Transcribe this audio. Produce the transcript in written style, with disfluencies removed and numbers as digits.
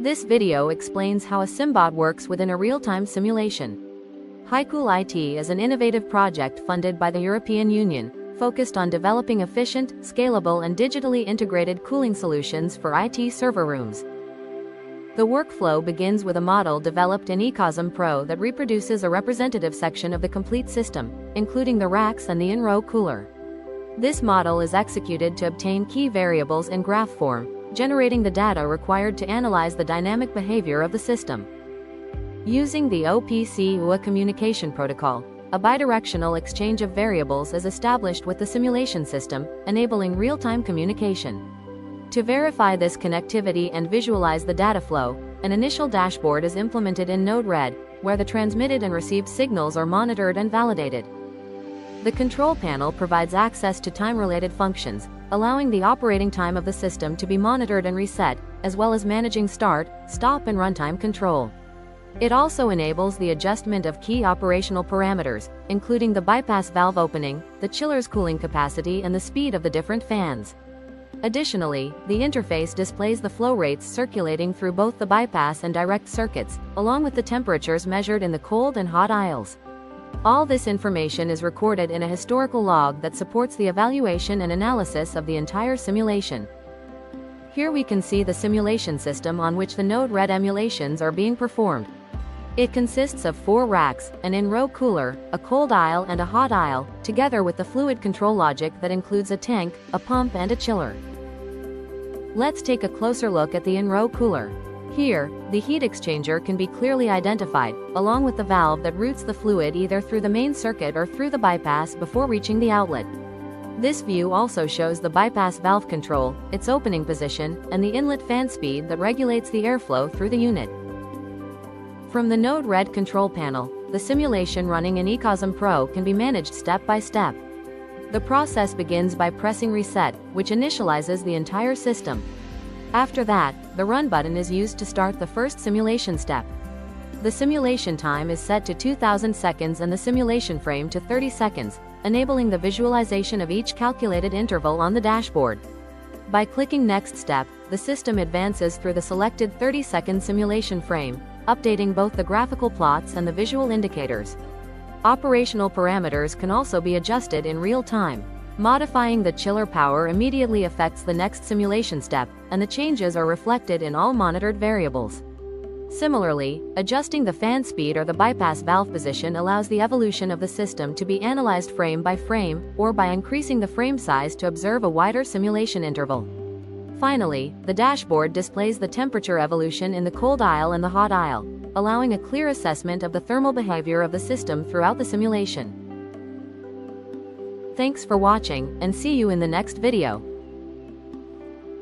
This video explains how a SIMBOT works within a real-time simulation. HiCool IT is an innovative project funded by the European Union, focused on developing efficient, scalable and digitally integrated cooling solutions for IT server rooms. The workflow begins with a model developed in eCosm Pro that reproduces a representative section of the complete system, including the racks and the in-row cooler. This model is executed to obtain key variables in graph form, generating the data required to analyze the dynamic behavior of the system. Using the OPC-UA communication protocol, a bidirectional exchange of variables is established with the simulation system, enabling real-time communication. To verify this connectivity and visualize the data flow, an initial dashboard is implemented in Node-RED, where the transmitted and received signals are monitored and validated. The control panel provides access to time-related functions, allowing the operating time of the system to be monitored and reset, as well as managing start, stop and runtime control. It also enables the adjustment of key operational parameters, including the bypass valve opening, the chiller's cooling capacity and the speed of the different fans. Additionally, the interface displays the flow rates circulating through both the bypass and direct circuits, along with the temperatures measured in the cold and hot aisles. All this information is recorded in a historical log that supports the evaluation and analysis of the entire simulation. Here we can see the simulation system on which the Node-RED emulations are being performed. It consists of 4 racks, an in-row cooler, a cold aisle and a hot aisle, together with the fluid control logic that includes a tank, a pump and a chiller. Let's take a closer look at the in-row cooler. Here, the heat exchanger can be clearly identified, along with the valve that routes the fluid either through the main circuit or through the bypass before reaching the outlet. This view also shows the bypass valve control, its opening position, and the inlet fan speed that regulates the airflow through the unit. From the Node-RED control panel, the simulation running in eCosm Pro can be managed step by step. The process begins by pressing reset, which initializes the entire system. After that, the run button is used to start the first simulation step. The simulation time is set to 2000 seconds and the simulation frame to 30 seconds, enabling the visualization of each calculated interval on the dashboard. By clicking Next Step, the system advances through the selected 30-second simulation frame, updating both the graphical plots and the visual indicators. Operational parameters can also be adjusted in real time. Modifying the chiller power immediately affects the next simulation step, and the changes are reflected in all monitored variables. Similarly, adjusting the fan speed or the bypass valve position allows the evolution of the system to be analyzed frame by frame, or by increasing the frame size to observe a wider simulation interval. Finally, the dashboard displays the temperature evolution in the cold aisle and the hot aisle, allowing a clear assessment of the thermal behavior of the system throughout the simulation. Thanks for watching, and see you in the next video.